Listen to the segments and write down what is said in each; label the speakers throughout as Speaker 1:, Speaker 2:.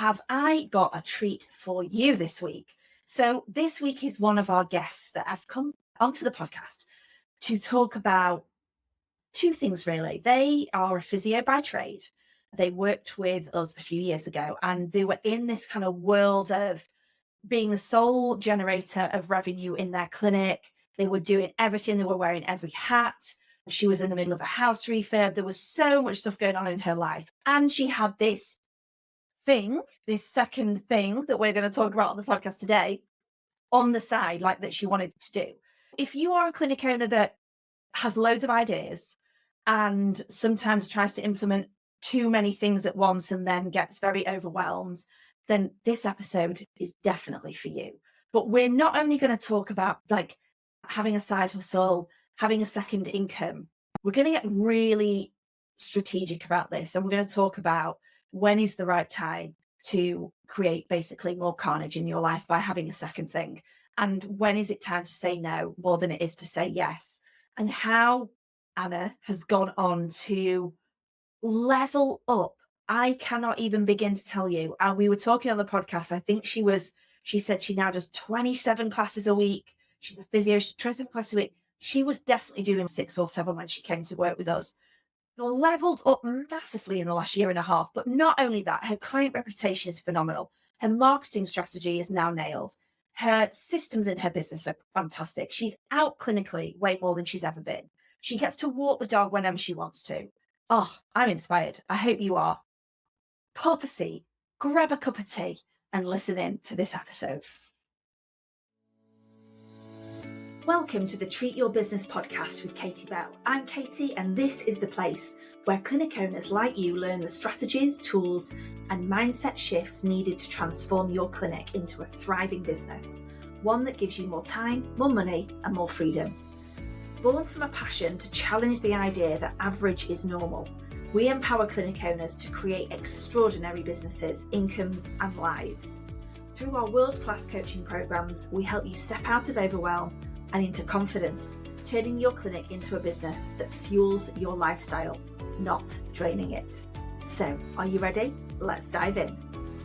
Speaker 1: have I got a treat for you this week. So this week is one of our guests that have come onto the podcast to talk about two things, really. They are a physio by trade. They worked with us a few years ago, and they were in this kind of world of being the sole generator of revenue in their clinic. They were doing everything. They were wearing every hat. She was in the middle of a house refurb. There was so much stuff going on in her life. And she had this second thing that we're going to talk about on the podcast today on the side, like that she wanted to do. If you are a clinic owner that has loads of ideas and sometimes tries to implement too many things at once and then gets very overwhelmed, then this episode is definitely for you. But we're not only going to talk about like having a side hustle, having a second income. We're going to get really strategic about this, and we're going to talk about when is the right time to create basically more carnage in your life by having a second thing, and when is it time to say no more than it is to say yes, and how Anna has gone on to level up. I cannot even begin to tell you. And we were talking on the podcast. I think she said she now does 27 classes a week. She's a physio, she's 27 classes a week. She was definitely doing 6 or 7 when she came to work with us. Leveled up massively in the last year and a half. But not only that, her client reputation is phenomenal. Her marketing strategy is now nailed. Her systems in her business are fantastic. She's out clinically way more than she's ever been. She gets to walk the dog whenever she wants to. Oh, I'm inspired. I hope you are. Pull up a seat, grab a cup of tea, and listen in to this episode. Welcome to the Treat Your Business podcast with Katie Bell. I'm Katie, and this is the place where clinic owners like you learn the strategies, tools, and mindset shifts needed to transform your clinic into a thriving business, one that gives you more time, more money, and more freedom. Born from a passion to challenge the idea that average is normal, we empower clinic owners to create extraordinary businesses, incomes, and lives. Through our world-class coaching programs, we help you step out of overwhelm and into confidence, turning your clinic into a business that fuels your lifestyle, not draining it. So, are you ready? Let's dive in.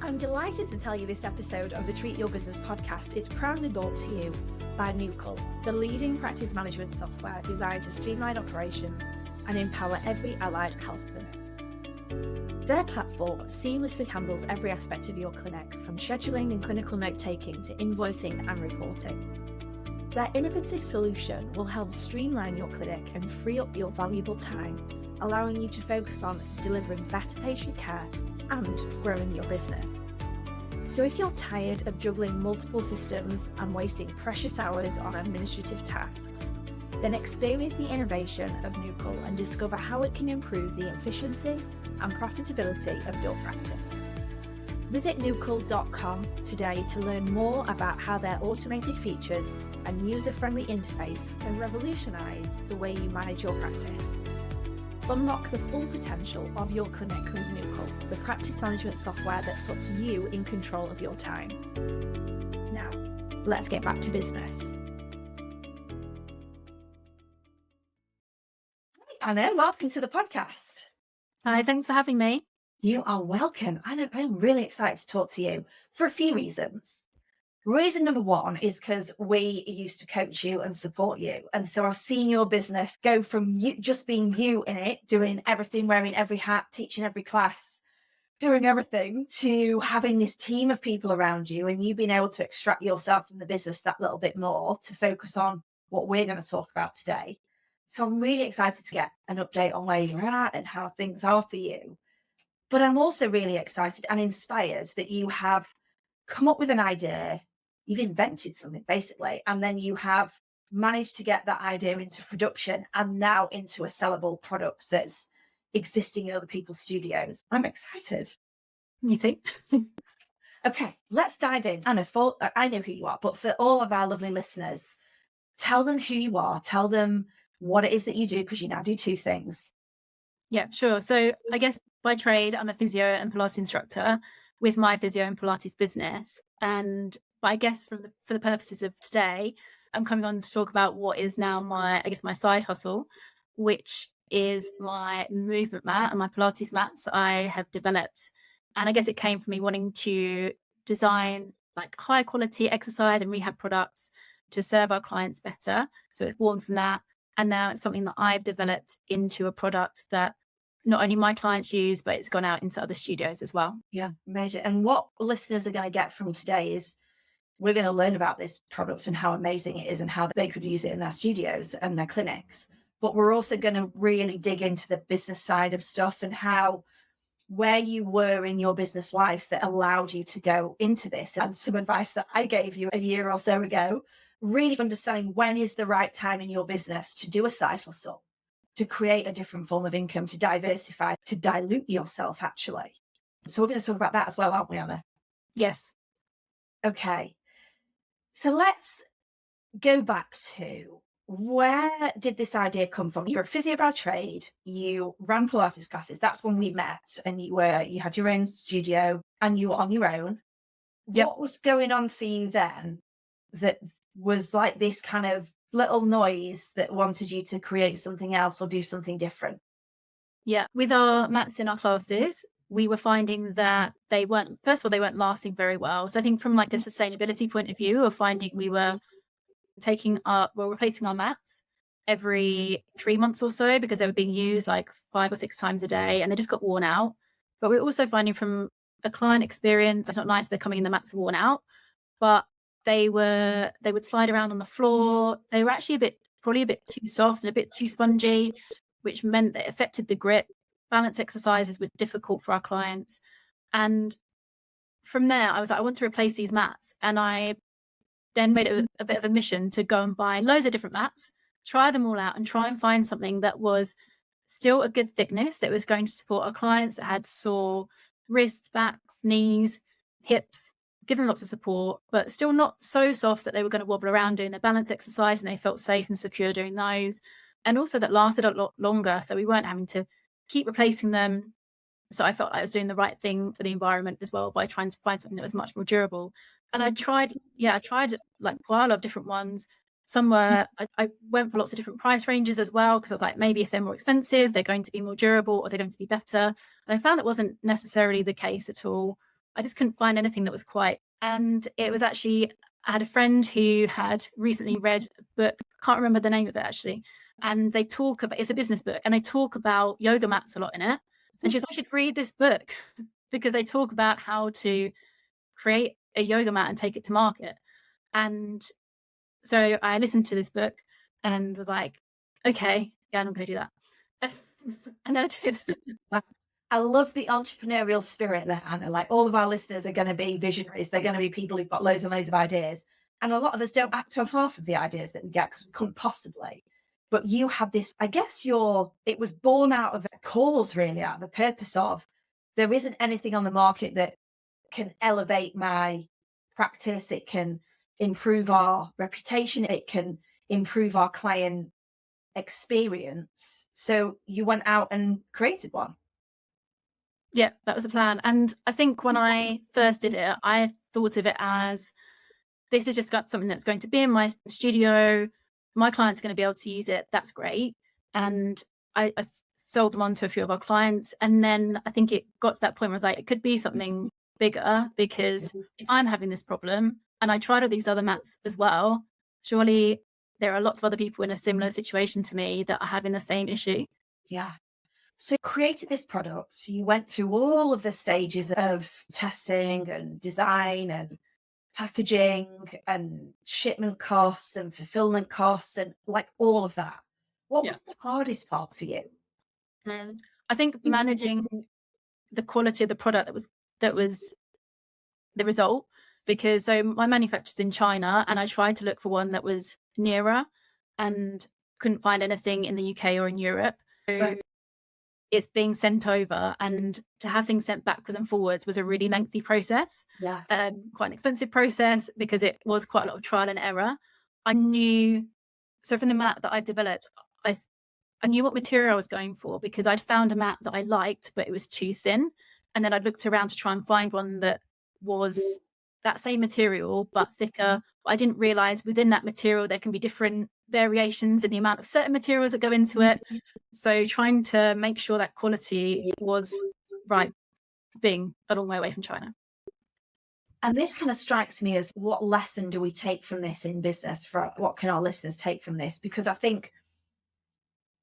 Speaker 1: I'm delighted to tell you this episode of the Treat Your Business podcast is proudly brought to you by Nucal, the leading practice management software designed to streamline operations and empower every allied health clinic. Their platform seamlessly handles every aspect of your clinic, from scheduling and clinical note-taking to invoicing and reporting. Their innovative solution will help streamline your clinic and free up your valuable time, allowing you to focus on delivering better patient care and growing your business. So if you're tired of juggling multiple systems and wasting precious hours on administrative tasks, then experience the innovation of Nucal and discover how it can improve the efficiency and profitability of your practice. Visit nucal.com today to learn more about how their automated features and user-friendly interface can revolutionize the way you manage your practice. Unlock the full potential of your clinic with Nucal, the practice management software that puts you in control of your time. Now, let's get back to business. Hi, Anna, welcome to the podcast.
Speaker 2: Hi, thanks for having me.
Speaker 1: You are welcome. I'm really excited to talk to you for a few reasons. Reason number one is because we used to coach you and support you. And so I've seen your business go from you just being you in it, doing everything, wearing every hat, teaching every class, doing everything, to having this team of people around you, and you being able to extract yourself from the business that little bit more to focus on what we're going to talk about today. So I'm really excited to get an update on where you're at and how things are for you. But I'm also really excited and inspired that you have come up with an idea, you've invented something basically, and then you have managed to get that idea into production and now into a sellable product that's existing in other people's studios. I'm excited.
Speaker 2: Me too.
Speaker 1: Okay, let's dive in. Anna, I know who you are, but for all of our lovely listeners, tell them who you are, tell them what it is that you do, because you now do two things.
Speaker 2: Yeah, sure. So I guess by trade, I'm a physio and Pilates instructor with my physio and Pilates business. But I guess for the purposes of today, I'm coming on to talk about what is now my side hustle, which is my movement mat and my Pilates mats I have developed And I guess it came from me wanting to design like high quality exercise and rehab products to serve our clients better. So it's born from that. And now it's something that I've developed into a product that not only my clients use, but it's gone out into other studios as well.
Speaker 1: Yeah, amazing. And what listeners are going to get from today is we're going to learn about this product and how amazing it is and how they could use it in their studios and their clinics. But we're also going to really dig into the business side of stuff and how where you were in your business life that allowed you to go into this, and some advice that I gave you a year or so ago, really understanding when is the right time in your business to do a side hustle, to create a different form of income, to diversify, to dilute yourself actually. So we're going to talk about that as well, aren't we, Anna?
Speaker 2: Yes.
Speaker 1: Okay. So let's go back to, where did this idea come from? You're a physio by trade, you ran Pilates classes. That's when we met, and you had your own studio and you were on your own.
Speaker 2: Yep.
Speaker 1: What was going on for you then that was like this kind of little noise that wanted you to create something else or do something different?
Speaker 2: Yeah. With our mats in our classes, we were finding that they weren't, first of all, they weren't lasting very well. So I think from like a sustainability point of view, of finding we were replacing our mats every 3 months or so because they were being used like 5 or 6 times a day and they just got worn out. But we're also finding from a client experience, it's not nice they're coming in, the mats are worn out, but they would slide around on the floor. They were actually probably a bit too soft and a bit too spongy, which meant that it affected the grip. Balance exercises were difficult for our clients. And from there, I was like, I want to replace these mats. And I then made it a bit of a mission to go and buy loads of different mats, try them all out, and try and find something that was still a good thickness that was going to support our clients that had sore wrists, backs, knees, hips, give them lots of support, but still not so soft that they were going to wobble around doing their balance exercise and they felt safe and secure doing those. And also that lasted a lot longer. So we weren't having to keep replacing them. So I felt like I was doing the right thing for the environment as well by trying to find something that was much more durable. And I tried like quite a lot of different ones. Some were, I went for lots of different price ranges as well, because I was like, maybe if they're more expensive, they're going to be more durable or they're going to be better. And I found that wasn't necessarily the case at all. I just couldn't find anything that was quite. And it was actually, I had a friend who had recently read a book, can't remember the name of it actually. And they talk about, it's a business book, and they talk about yoga mats a lot in it. And she was like, I should read this book because they talk about how to create a yoga mat and take it to market. And so I listened to this book and was like, okay, yeah, I'm going to do that. And then I did.
Speaker 1: I love the entrepreneurial spirit there, Anna. Like, all of our listeners are going to be visionaries. They're going to be people who've got loads and loads of ideas. And a lot of us don't act on half of the ideas that we get because we couldn't possibly. But you had this, I guess it was born out of a cause, really, out of a purpose of, there isn't anything on the market that can elevate my practice. It can improve our reputation. It can improve our client experience. So you went out and created one.
Speaker 2: Yeah, that was the plan. And I think when I first did it, I thought of it as, this is just got something that's going to be in my studio. My client's going to be able to use it. That's great. And I sold them on to a few of our clients. And then I think it got to that point where I was like, it could be something bigger, because if I'm having this problem and I tried all these other mats as well, surely there are lots of other people in a similar situation to me that are having the same issue.
Speaker 1: Yeah. So you created this product. You went through all of the stages of testing and design and packaging and shipment costs and fulfillment costs and like all of that. What
Speaker 2: Yeah.
Speaker 1: was the hardest part for you?
Speaker 2: I think managing the quality of the product that was the result, because so my manufacturer's in China and I tried to look for one that was nearer and couldn't find anything in the UK or in Europe. So it's being sent over, and to have things sent backwards and forwards was a really lengthy process.
Speaker 1: Yeah.
Speaker 2: Quite an expensive process because it was quite a lot of trial and error. I knew, so from the mat that I've developed, I knew what material I was going for because I'd found a mat that I liked, but it was too thin. And then I looked around to try and find one that was that same material, but thicker. I didn't realize within that material, there can be different variations in the amount of certain materials that go into it. So trying to make sure that quality was right being a long way away from China.
Speaker 1: And this kind of strikes me as, what lesson do we take from this in business? What can our listeners take from this? Because I think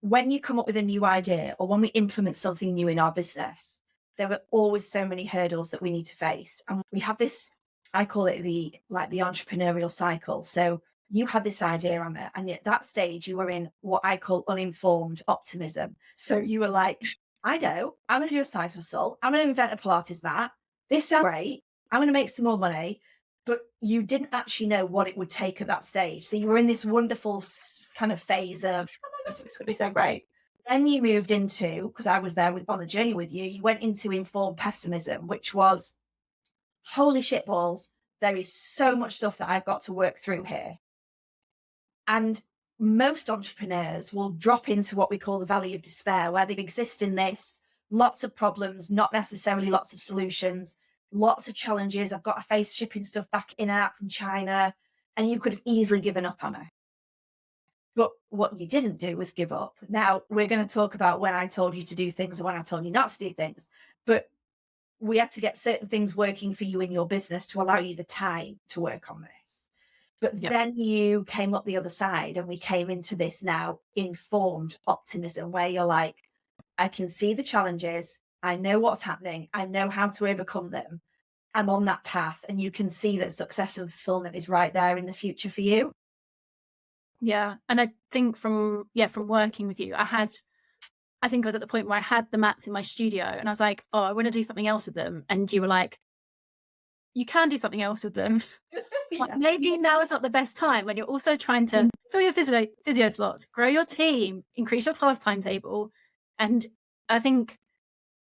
Speaker 1: when you come up with a new idea, or when we implement something new in our business, there are always so many hurdles that we need to face. And we have this, I call it the entrepreneurial cycle. So you had this idea, Anna, and at that stage you were in what I call uninformed optimism. So you were like, I know, I'm going to do a side hustle. I'm going to invent a Pilates mat. This sounds great. I'm going to make some more money. But you didn't actually know what it would take at that stage. So you were in this wonderful kind of phase of, oh my God, it's going to be so great. Then you moved into, because I was there on the journey with you, you went into informed pessimism, which was, holy shit balls, there is so much stuff that I've got to work through here. And most entrepreneurs will drop into what we call the valley of despair, where they exist in this, lots of problems, not necessarily lots of solutions, lots of challenges. I've got to face shipping stuff back in and out from China. And you could have easily given up on it. But what you didn't do was give up. Now, we're going to talk about when I told you to do things and when I told you not to do things. But we had to get certain things working for you in your business to allow you the time to work on this. But then you came up the other side, and we came into this now informed optimism, where you're like, I can see the challenges. I know what's happening. I know how to overcome them. I'm on that path. And you can see that success and fulfillment is right there in the future for you.
Speaker 2: Yeah. And I think from working with you, I think I was at the point where I had the mats in my studio and I was like, oh, I want to do something else with them. And you were like, you can do something else with them. Like, maybe now is not the best time, when you're also trying to fill your physio slots, grow your team, increase your class timetable. And I think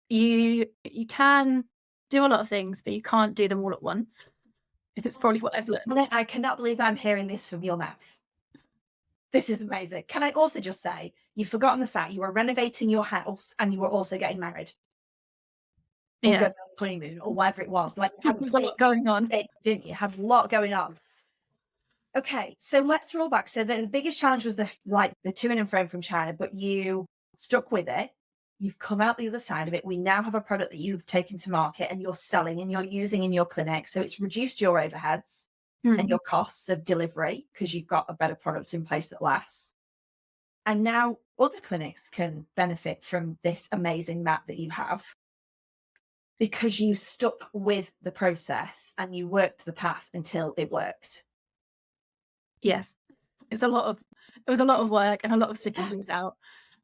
Speaker 2: you can do a lot of things, but you can't do them all at once. It's probably what I've learned.
Speaker 1: I cannot believe I'm hearing this from your mouth. This is amazing. Can I also just say, you've forgotten the fact you were renovating your house and you were also getting married.
Speaker 2: Yeah.
Speaker 1: Honeymoon or whatever it was. Like,
Speaker 2: there was a lot going on.
Speaker 1: Didn't you? Had a lot going on. Okay, so let's roll back. So the biggest challenge was the to and fro from China, but you stuck with it. You've come out the other side of it. We now have a product that you've taken to market and you're selling and you're using in your clinic. So it's reduced your overheads and your costs of delivery, because you've got a better product in place that lasts. And now other clinics can benefit from this amazing mat that you have, because you stuck with the process and you worked the path until it worked.
Speaker 2: Yes. It was a lot of work and a lot of sticking things out.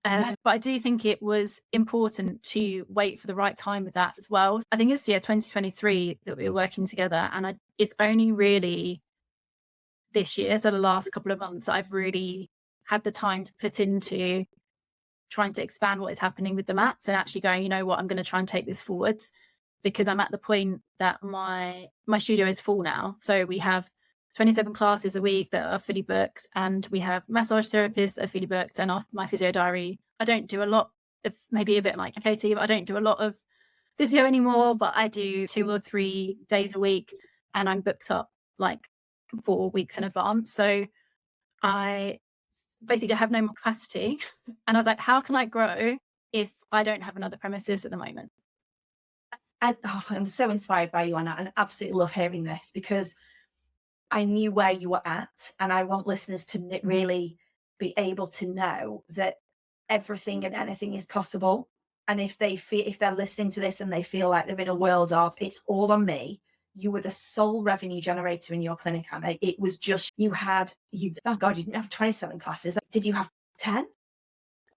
Speaker 2: But I do think it was important to wait for the right time with that as well. I think it's 2023 that we were working together, and it's only really this year, so the last couple of months, I've really had the time to put into trying to expand what is happening with the mats and actually going, you know what, I'm going to try and take this forwards, because I'm at the point that my studio is full now. So we have 27 classes a week that are fully booked, and we have massage therapists that are fully booked, and off my physio diary. I don't do a lot of, maybe a bit like Katie, but I don't do a lot of physio anymore, but I do 2 or 3 days a week, and I'm booked up like 4 weeks in advance. So I basically have no more capacity. And I was like, how can I grow if I don't have another premises at the moment?
Speaker 1: I'm so inspired by you, Anna, and I absolutely love hearing this, because I knew where you were at, and I want listeners to really be able to know that everything and anything is possible. And if they're listening to this and they feel like they're in a world of, it's all on me, you were the sole revenue generator in your clinic, Anna. It was just, oh God, you didn't have 27 classes. Did you have 10?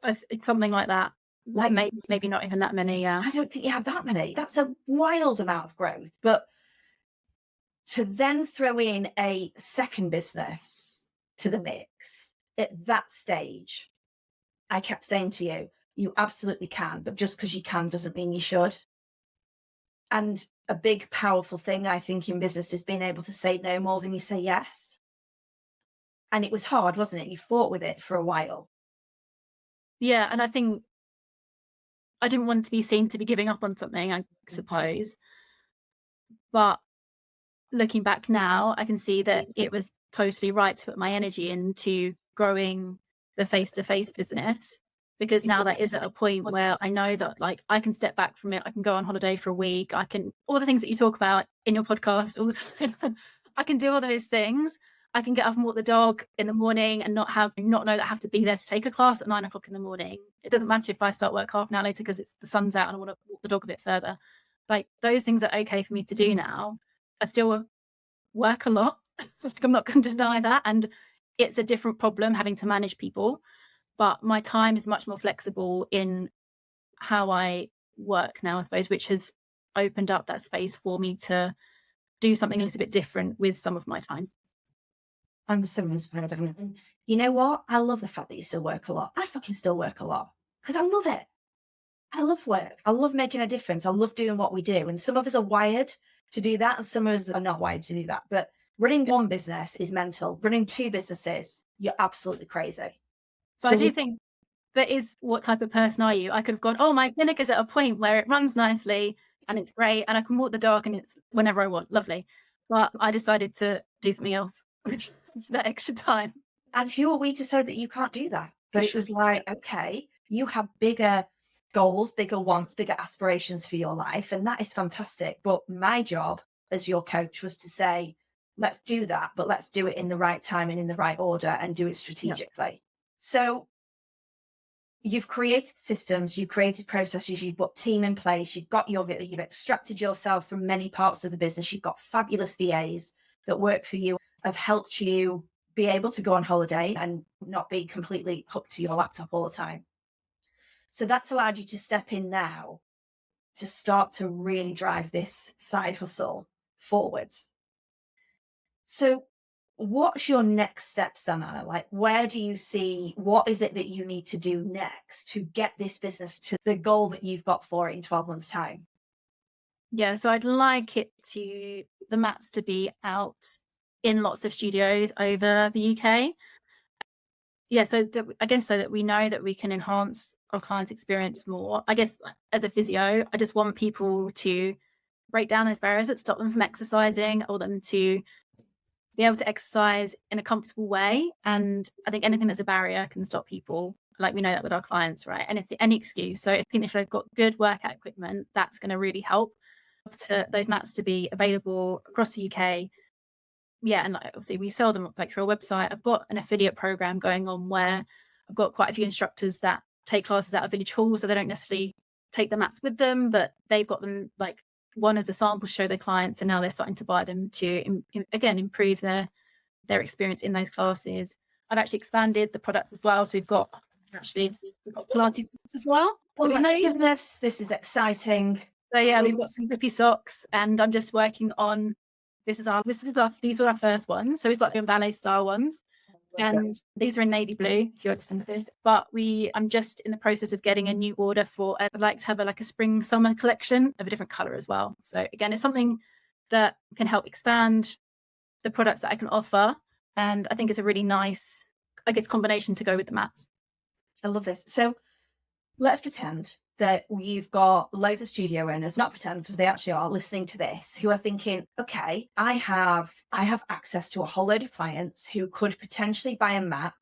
Speaker 2: It's something like that. Like maybe not even that many. Yeah.
Speaker 1: I don't think you had that many. That's a wild amount of growth. But to then throw in a second business to the mix at that stage, I kept saying to you, you absolutely can, but just because you can doesn't mean you should. And a big, powerful thing, I think, in business is being able to say no more than you say yes. And it was hard, wasn't it? You fought with it for a while.
Speaker 2: Yeah. And I think I didn't want to be seen to be giving up on something, I suppose. But looking back now, I can see that it was totally right to put my energy into growing the face-to-face business. because now that is at a point where I know that like I can step back from it. I can go on holiday for a week. I can, all the things that you talk about in your podcast all the time. I can do all those things. I can get up and walk the dog in the morning and not know that I have to be there to take a class at 9 o'clock in the morning. It doesn't matter if I start work half an hour later because the sun's out and I want to walk the dog a bit further. Like those things are okay for me to do now. I still work a lot. I'm not going to deny that. And it's a different problem having to manage people, but my time is much more flexible in how I work now, I suppose, which has opened up that space for me to do something a little bit different with some of my time.
Speaker 1: I'm so inspired. And you know what? I love the fact that you still work a lot. I fucking still work a lot because I love it. I love work. I love making a difference. I love doing what we do. And some of us are wired to do that, and some of us are not wired to do that. But running one business is mental. Running two businesses, you're absolutely crazy.
Speaker 2: But I do think that is, what type of person are you? I could have gone, oh, my clinic is at a point where it runs nicely and it's great and I can walk the dog and it's whenever I want. Lovely. But I decided to do something else with that extra time.
Speaker 1: And who are we to say that you can't do that? But it was like, okay, you have bigger goals, bigger wants, bigger aspirations for your life. And that is fantastic. But my job as your coach was to say, let's do that, but let's do it in the right time and in the right order and do it strategically. Yeah. So you've created systems, you've created processes, you've got team in place, you've extracted yourself from many parts of the business. You've got fabulous VAs that work for you, have helped you be able to go on holiday and not be completely hooked to your laptop all the time. So that's allowed you to step in now to start to really drive this side hustle forwards. So what's your next steps then, Anna? Like, where do you see, what is it that you need to do next to get this business to the goal that you've got for it in 12 months' time?
Speaker 2: Yeah, so I'd like the mats to be out in lots of studios over the UK. Yeah, so that we know that we can enhance our clients' experience more. I guess as a physio, I just want people to break down those barriers that stop them from exercising, or them to be able to exercise in a comfortable way. And I think anything that's a barrier can stop people. Like we know that with our clients, right? And any excuse. So I think if they've got good workout equipment, that's going to really help to those mats to be available across the UK. Yeah, and obviously we sell them like through our website. I've got an affiliate program going on where I've got quite a few instructors that take classes out of village halls, so they don't necessarily take the mats with them, but they've got them like one as a sample to show their clients, and now they're starting to buy them to again improve their experience in those classes. I've actually expanded the products as well, so we've got Pilates as well.
Speaker 1: Oh my goodness, this is exciting.
Speaker 2: So yeah, we've got some grippy socks, and I'm just working on. These were our first ones. So we've got the ballet style ones, and these are in navy blue. If you're interested in this, but I'm just in the process of getting a new order for. I'd like to have a spring summer collection of a different color as well. So again, it's something that can help expand the products that I can offer, and I think it's a really nice, combination to go with the mats.
Speaker 1: I love this. So let's pretend that you've got loads of studio owners, not pretend because they actually are listening to this, who are thinking, okay, I have access to a whole load of clients who could potentially buy a mat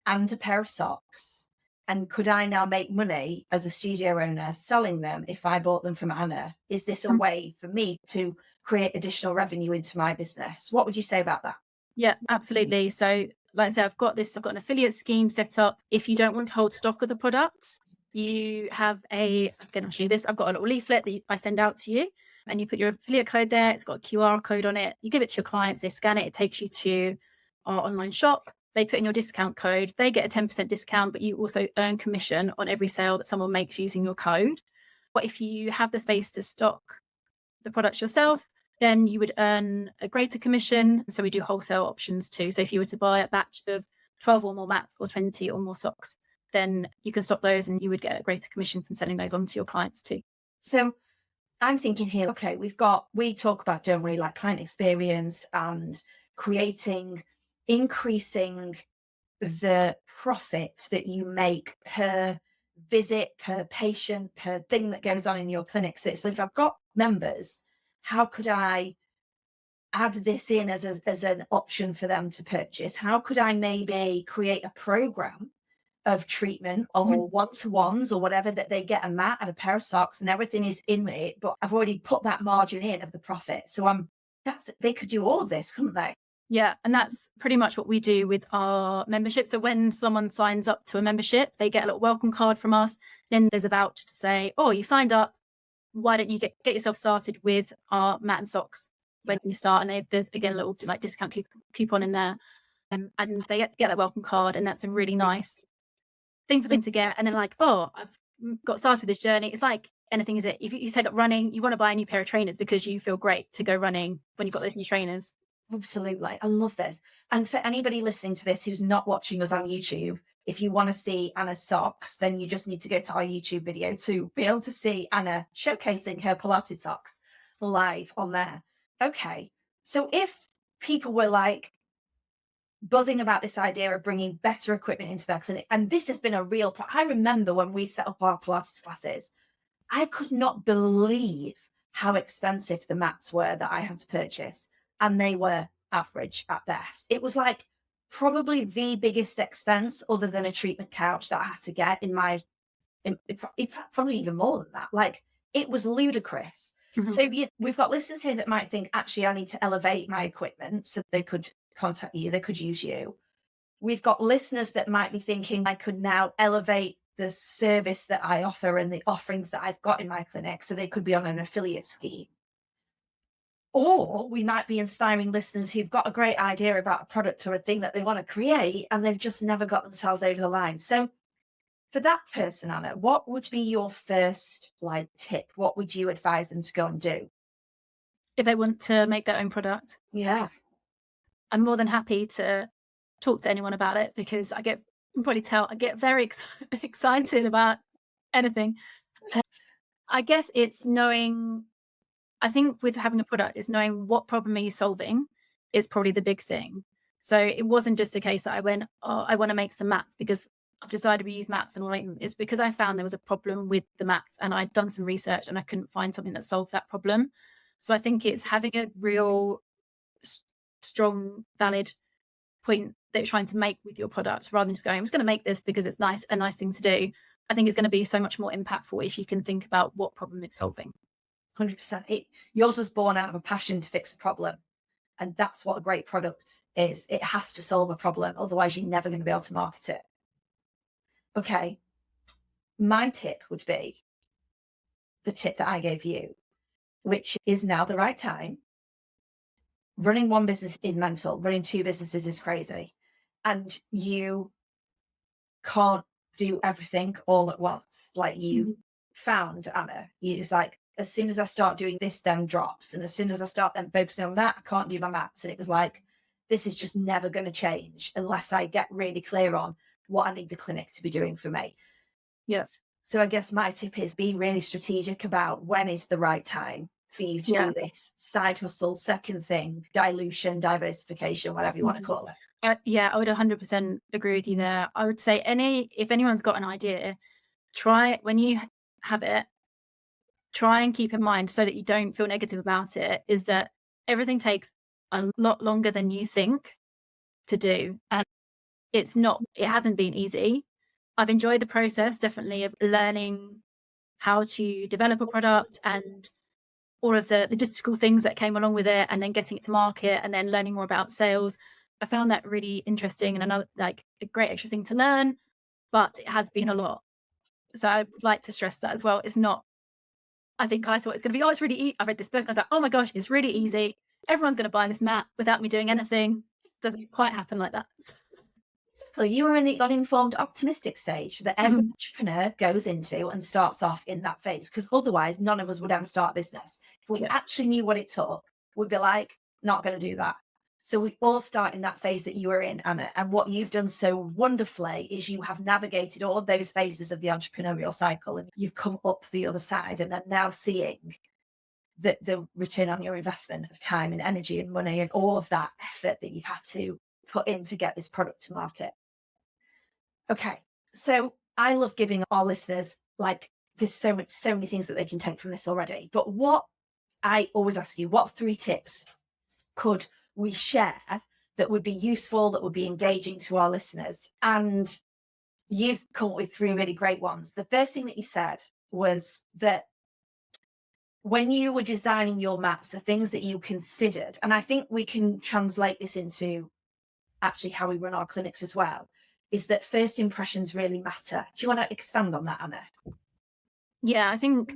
Speaker 1: and a pair of socks. And could I now make money as a studio owner selling them if I bought them from Anna? Is this a way for me to create additional revenue into my business? What would you say about that?
Speaker 2: Yeah, absolutely. So like I said, I've got an affiliate scheme set up. If you don't want to hold stock of the products, you have I've got a little leaflet that I send out to you, and you put your affiliate code there. It's got a QR code on it. You give it to your clients, they scan it, it takes you to our online shop. They put in your discount code, they get a 10% discount, but you also earn commission on every sale that someone makes using your code. But if you have the space to stock the products yourself, then you would earn a greater commission. So we do wholesale options too. So if you were to buy a batch of 12 or more mats or 20 or more socks, then you can stock those and you would get a greater commission from selling those on to your clients too.
Speaker 1: So I'm thinking here, okay, we talk about, don't we, like client experience and increasing the profit that you make per visit, per patient, per thing that goes on in your clinic. So it's like, if I've got members, how could I add this in as an option for them to purchase? How could I maybe create a program of treatment or one-to-ones or whatever, that they get a mat and a pair of socks and everything is in it, but I've already put that margin in of the profit. So they could do all of this, couldn't they?
Speaker 2: Yeah, and that's pretty much what we do with our membership. So when someone signs up to a membership, they get a little welcome card from us. Then there's a voucher to say, oh, you signed up. Why don't you get yourself started with our mat and socks when you start? And there's again a little like discount coupon in there, and they get that welcome card, and that's a really nice thing for them to get. And then like, oh, I've got started with this journey. It's like anything, is it? If you take up running, you want to buy a new pair of trainers because you feel great to go running when you've got those new trainers.
Speaker 1: Absolutely. I love this. And for anybody listening to this who's not watching us on YouTube, if you want to see Anna's socks, then you just need to go to our YouTube video to be able to see Anna showcasing her Pilates socks live on there. Okay. So if people were like buzzing about this idea of bringing better equipment into their clinic, and this has been a real, I remember when we set up our Pilates classes, I could not believe how expensive the mats were that I had to purchase. And they were average at best. It was like probably the biggest expense other than a treatment couch that I had to get in fact, probably even more than that. Like, it was ludicrous.
Speaker 2: Mm-hmm.
Speaker 1: So we've got listeners here that might think, actually, I need to elevate my equipment, so they could contact you, they could use you. We've got listeners that might be thinking, I could now elevate the service that I offer and the offerings that I've got in my clinic, so they could be on an affiliate scheme. Or we might be inspiring listeners who've got a great idea about a product or a thing that they want to create, and they've just never got themselves over the line. So for that person, Anna, what would be your first tip? What would you advise them to go and do?
Speaker 2: If they want to make their own product?
Speaker 1: Yeah.
Speaker 2: I'm more than happy to talk to anyone about it, because you can probably tell, I get very excited about anything. I guess it's knowing, I think with having a product, is knowing what problem are you solving is probably the big thing. So it wasn't just a case that I went, oh, I want to make some mats because I've decided we use mats and all. It's because I found there was a problem with the mats, and I'd done some research and I couldn't find something that solved that problem. So I think it's having a real strong, valid point that you're trying to make with your product, rather than just going, I'm just going to make this because it's a nice thing to do. I think it's going to be so much more impactful if you can think about what problem it's solving.
Speaker 1: 100%. Yours was born out of a passion to fix a problem. And that's what a great product is. It has to solve a problem. Otherwise, you're never going to be able to market it. Okay. My tip would be the tip that I gave you, which is now the right time. Running one business is mental. Running two businesses is crazy. And you can't do everything all at once. Like you found, Anna, it's like, as soon as I start doing this, then drops. And as soon as I start then focusing on that, I can't do my mats. And it was like, this is just never going to change unless I get really clear on what I need the clinic to be doing for me.
Speaker 2: Yes.
Speaker 1: So I guess my tip is be really strategic about when is the right time for you to do this. Side hustle, second thing, dilution, diversification, whatever you want to call it.
Speaker 2: Yeah, I would 100% agree with you there. I would say if anyone's got an idea, when you have it, try and keep in mind, so that you don't feel negative about it, is that everything takes a lot longer than you think to do. And it hasn't been easy. I've enjoyed the process, definitely, of learning how to develop a product and all of the logistical things that came along with it, and then getting it to market, and then learning more about sales. I found that really interesting and another a great extra thing to learn, but it has been a lot. So I'd like to stress that as well. It's not, I thought it's going to be, it's really easy. I read this book and I was like, oh my gosh, it's really easy. Everyone's going to buy this mat without me doing anything. Doesn't quite happen like that.
Speaker 1: Exactly. You are in the uninformed, optimistic stage that every entrepreneur goes into and starts off in that phase, because otherwise none of us would ever start a business. If we actually knew what it took, we'd be like, not going to do that. So we all start in that phase that you are in, Anna. And what you've done so wonderfully is you have navigated all of those phases of the entrepreneurial cycle, and you've come up the other side and are now seeing the return on your investment of time and energy and money and all of that effort that you've had to put in to get this product to market. Okay. So I love giving our listeners, there's so many things that they can take from this already. But what I always ask you, what 3 tips could we share that would be useful, that would be engaging to our listeners? And you've come up with 3 really great ones. The first thing that you said was that when you were designing your mats, the things that you considered, and I think we can translate this into actually how we run our clinics as well, is that first impressions really matter. Do you want to expand on that, Anna?
Speaker 2: Yeah, I think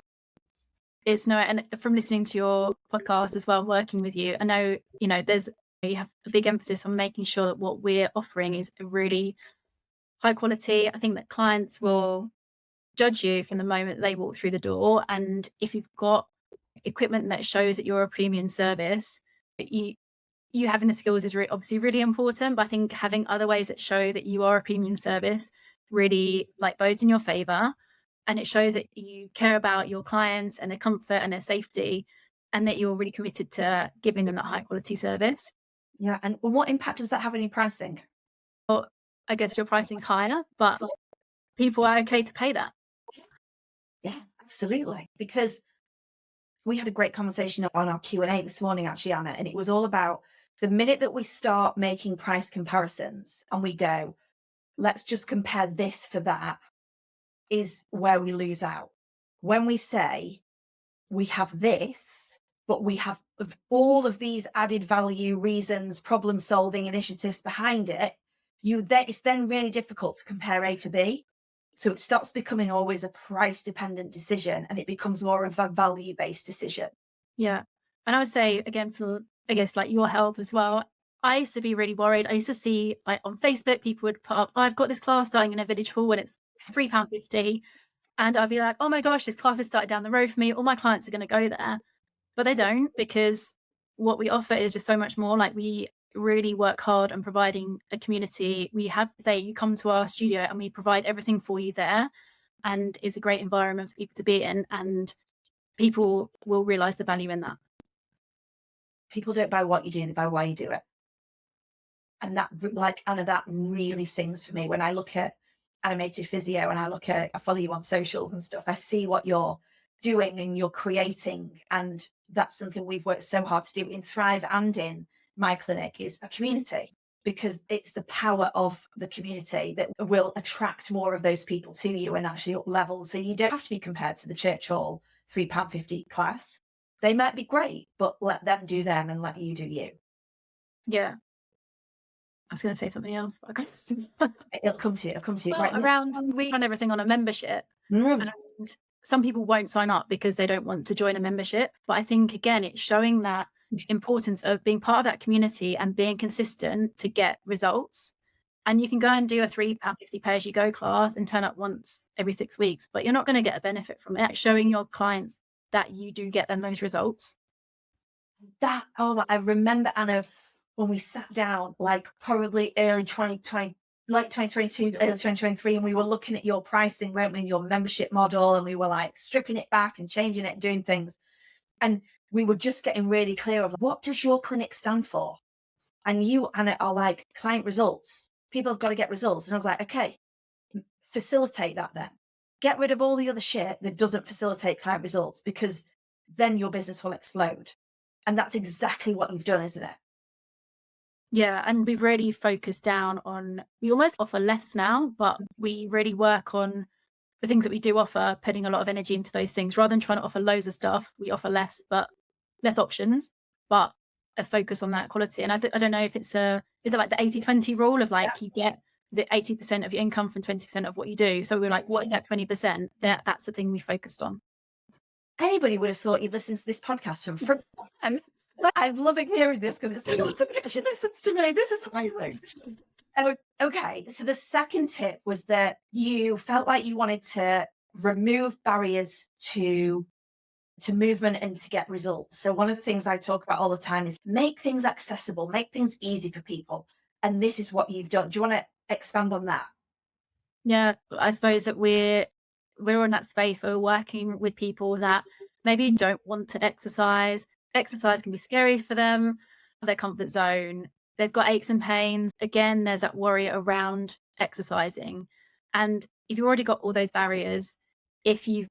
Speaker 2: it's no, and from listening to your podcast as well, working with you, I know, you have a big emphasis on making sure that what we're offering is really high quality. I think that clients will judge you from the moment they walk through the door. And if you've got equipment that shows that you're a premium service, you having the skills is obviously really important. But I think having other ways that show that you are a premium service really bodes in your favor. And it shows that you care about your clients and their comfort and their safety, and that you're really committed to giving them that high quality service.
Speaker 1: Yeah. And what impact does that have on your pricing?
Speaker 2: Or I guess your pricing's higher, but people are okay to pay that.
Speaker 1: Yeah, absolutely. Because we had a great conversation on our Q&A this morning, actually, Anna, and it was all about the minute that we start making price comparisons and we go, let's just compare this for that, is where we lose out. When we say we have this, but we have all of these added value reasons, problem solving initiatives behind it, it's then really difficult to compare A for B. So it stops becoming always a price dependent decision and it becomes more of a value based decision.
Speaker 2: Yeah. And I would say, again, for, I guess, your help as well, I used to be really worried. I used to see on Facebook, people would put up, I've got this class starting in a village hall and it's £3.50. And I'd be like, oh my gosh, this class has started down the road for me. All my clients are going to go there. But they don't, because what we offer is just so much more. We really work hard on providing a community. We have, you come to our studio and we provide everything for you there. And it's a great environment for people to be in. And people will realize the value in that.
Speaker 1: People don't buy what you do, they buy why you do it. And that, Anna, that really sings for me. When I look at Animated Physio and I follow you on socials and stuff, I see what you're doing and you're creating. And that's something we've worked so hard to do in Thrive and in my clinic, is a community, because it's the power of the community that will attract more of those people to you and actually up level. So you don't have to be compared to the church hall £3.50 class. They might be great, but let them do them and let you do you.
Speaker 2: Yeah. I was going to say something else, but
Speaker 1: it'll come to you.
Speaker 2: Well,
Speaker 1: right,
Speaker 2: we run everything on a membership, and some people won't sign up because they don't want to join a membership. But I think, again, it's showing that importance of being part of that community and being consistent to get results. And you can go and do a £3.50 pay as you go class and turn up once every 6 weeks, but you're not going to get a benefit from it. Showing your clients that you do get them those results.
Speaker 1: I remember, Anna, when we sat down, probably early 2020, late 2022, early 2023, and we were looking at your pricing, weren't we, your membership model, and we were stripping it back and changing it and doing things. And we were just getting really clear of what does your clinic stand for? And you, Anna, are client results. People have got to get results. And I was like, okay, facilitate that then. Get rid of all the other shit that doesn't facilitate client results, because then your business will explode. And that's exactly what you've done, isn't it?
Speaker 2: Yeah, and we've really focused down on, we almost offer less now, but we really work on the things that we do offer, putting a lot of energy into those things rather than trying to offer loads of stuff. We offer less options, but a focus on that quality. And I don't know if is it like the 80-20 rule of you get, is it 80% of your income from 20% of what you do? So we're what is that 20%? That's the thing we focused on.
Speaker 1: Anybody would have thought you'd listened to this podcast from front. I'm loving hearing this because she listens to me. This is amazing. Okay, so the second tip was that you felt like you wanted to remove barriers to movement and to get results. So one of the things I talk about all the time is make things accessible, make things easy for people. And this is what you've done. Do you want to expand on that?
Speaker 2: Yeah, I suppose that we're in that space where we're working with people that maybe don't want to exercise. Exercise can be scary for them, their comfort zone. They've got aches and pains. Again, there's that worry around exercising. And if you've already got all those barriers, if you've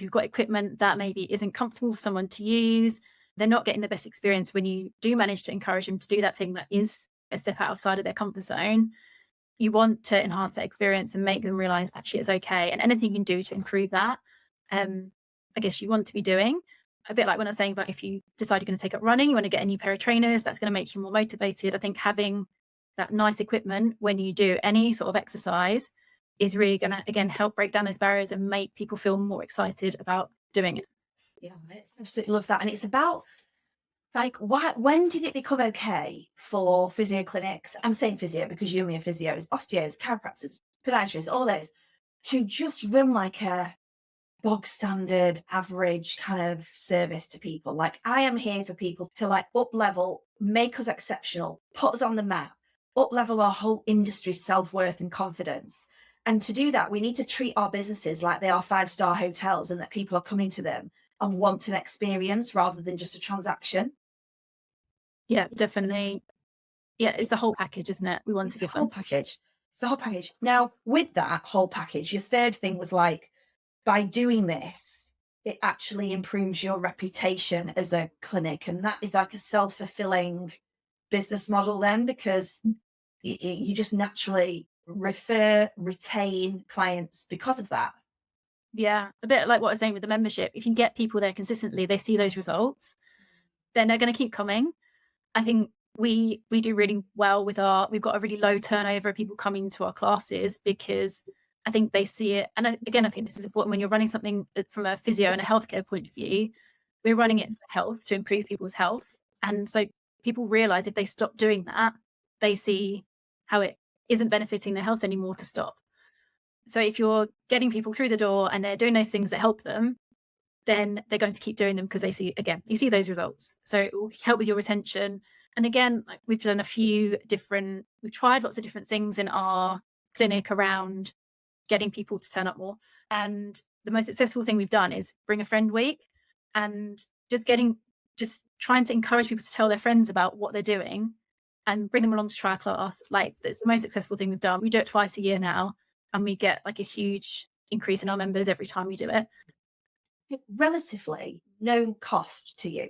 Speaker 2: got equipment that maybe isn't comfortable for someone to use, they're not getting the best experience when you do manage to encourage them to do that thing that is a step outside of their comfort zone. you want to enhance that experience and make them realize actually it's okay, and anything you can do to improve that, I guess you want to be doing. A bit like when I was saying about if you decide you're going to take up running, you want to get a new pair of trainers, that's going to make you more motivated. I think having that nice equipment when you do any sort of exercise is really going to, again, help break down those barriers and make people feel more excited about doing it.
Speaker 1: Yeah, I absolutely love that. And it's about like, when did it become okay for physio clinics? I'm saying physio because you and me are physios, osteos, chiropractors, podiatrists, all those, to just run like a bog standard, average kind of service to people. Like, I am here for people to like up level, make us exceptional, put us on the map, up level our whole industry's self-worth and confidence. And to do that, we need to treat our businesses like they are 5-star hotels and that people are coming to them and want an experience rather than just a transaction.
Speaker 2: Yeah, definitely. Yeah, it's the whole package, isn't it? We want to give
Speaker 1: Whole
Speaker 2: them.
Speaker 1: package. It's the whole package. Now, with that whole package, your third thing was like, by doing this, it actually improves your reputation as a clinic. And that is like a self-fulfilling business model then, because you just naturally retain clients because of that.
Speaker 2: Yeah, a bit like what I was saying with the membership. If you get people there consistently, they see those results, then they're going to keep coming. I think we do really well with we've got a really low turnover of people coming to our classes because I think they see it. And again, I think this is important when you're running something from a physio and a healthcare point of view. We're running it for health, to improve people's health. And so people realize if they stop doing that, they see how it isn't benefiting their health anymore to stop. So if you're getting people through the door and they're doing those things that help them, then they're going to keep doing them because they see, again, you see those results. So it will help with your retention. And again, like we've tried lots of different things in our clinic around getting people to turn up more. And the most successful thing we've done is bring a friend week, and just trying to encourage people to tell their friends about what they're doing and bring them along to try a class. Like, that's the most successful thing we've done. We do it twice a year now, and we get like a huge increase in our members every time we do it.
Speaker 1: Relatively no cost to you.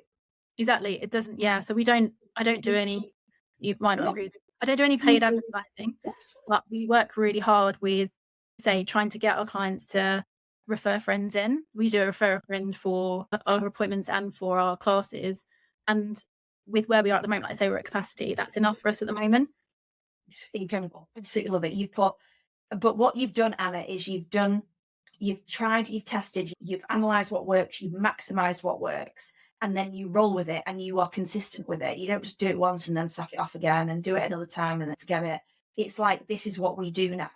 Speaker 2: Exactly. It doesn't, yeah. So I don't do any, you might not agree with this. I don't do any paid advertising, but we work really hard with, say, trying to get our clients to refer friends in. We do a refer a friend for our appointments and for our classes. And with where we are at the moment, like I say, we're at capacity. That's enough for us at the moment.
Speaker 1: It's incredible. Absolutely love it. But what you've done, Anna, is you've tried, you've tested, you've analysed what works, you've maximised what works, and then you roll with it and you are consistent with it. You don't just do it once and then suck it off again and do it another time and then forget it. It's like, this is what we do now.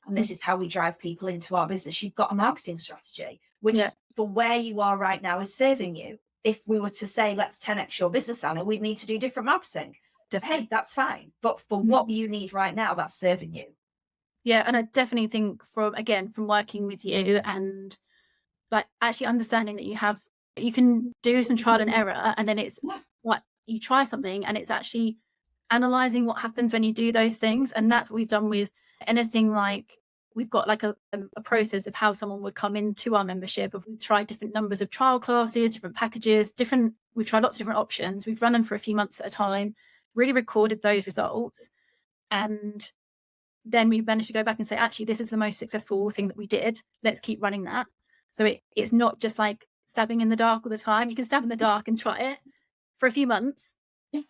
Speaker 1: And this is how we drive people into our business. You've got a marketing strategy, which for where you are right now is serving you. If we were to say, let's 10x your business, Anna, we'd need to do different marketing.
Speaker 2: Definitely.
Speaker 1: Hey, that's fine. But for what you need right now, that's serving you.
Speaker 2: Yeah. And I definitely think from working with you and like actually understanding that you can do some trial and error, and then it's what you try something and it's actually analyzing what happens when you do those things. And that's what we've done with anything. Like, we've got like a process of how someone would come into our membership. We've tried different numbers of trial classes, different packages, we've tried lots of different options. We've run them for a few months at a time, really recorded those results. And then we managed to go back and say, actually, this is the most successful thing that we did. Let's keep running that. So it's not just like stabbing in the dark all the time. You can stab in the dark and try it for a few months,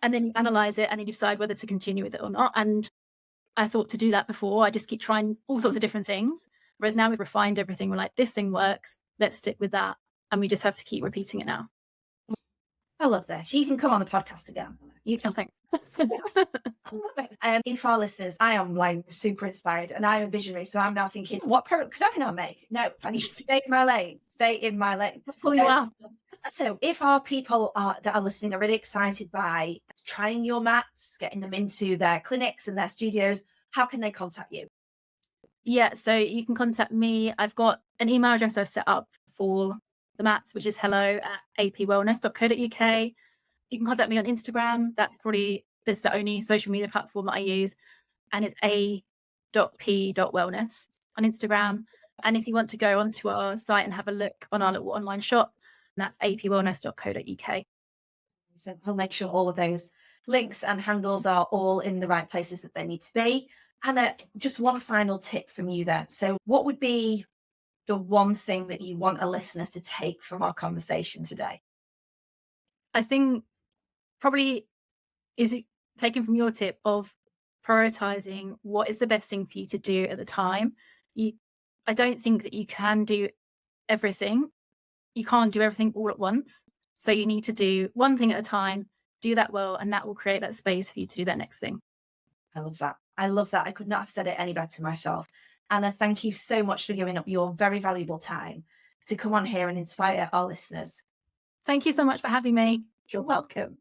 Speaker 2: and then you analyze it and then you decide whether to continue with it or not. And I thought to do that before. I just keep trying all sorts of different things. Whereas now we've refined everything. We're like, this thing works. Let's stick with that. And we just have to keep repeating it now.
Speaker 1: I love this. You can come on the podcast again. You can.
Speaker 2: Oh, thanks.
Speaker 1: If our listeners, I am like super inspired and I'm a visionary. So I'm now thinking, what product could I not make? No, I need to stay in my lane. Stay in my lane.
Speaker 2: Pull you after.
Speaker 1: So if our people that are listening are really excited by trying your mats, getting them into their clinics and their studios, how can they contact you?
Speaker 2: Yeah, so you can contact me. I've got an email address I've set up for the mats, which is hello@apwellness.co.uk. You can contact me on Instagram. That's the only social media platform that I use. And it's a.p.wellness on Instagram. And if you want to go onto our site and have a look on our little online shop, that's apwellness.co.uk.
Speaker 1: So I'll make sure all of those links and handles are all in the right places that they need to be. Anna, just one final tip from you then. So what would be the one thing that you want a listener to take from our conversation today?
Speaker 2: I think probably is it taken from your tip of prioritizing what is the best thing for you to do at the time. You, I don't think that you can do everything. You can't do everything all at once. So you need to do one thing at a time, do that well, and that will create that space for you to do that next thing.
Speaker 1: I love that. I love that. I could not have said it any better myself. Anna, thank you so much for giving up your very valuable time to come on here and inspire our listeners.
Speaker 2: Thank you so much for having me.
Speaker 1: You're welcome.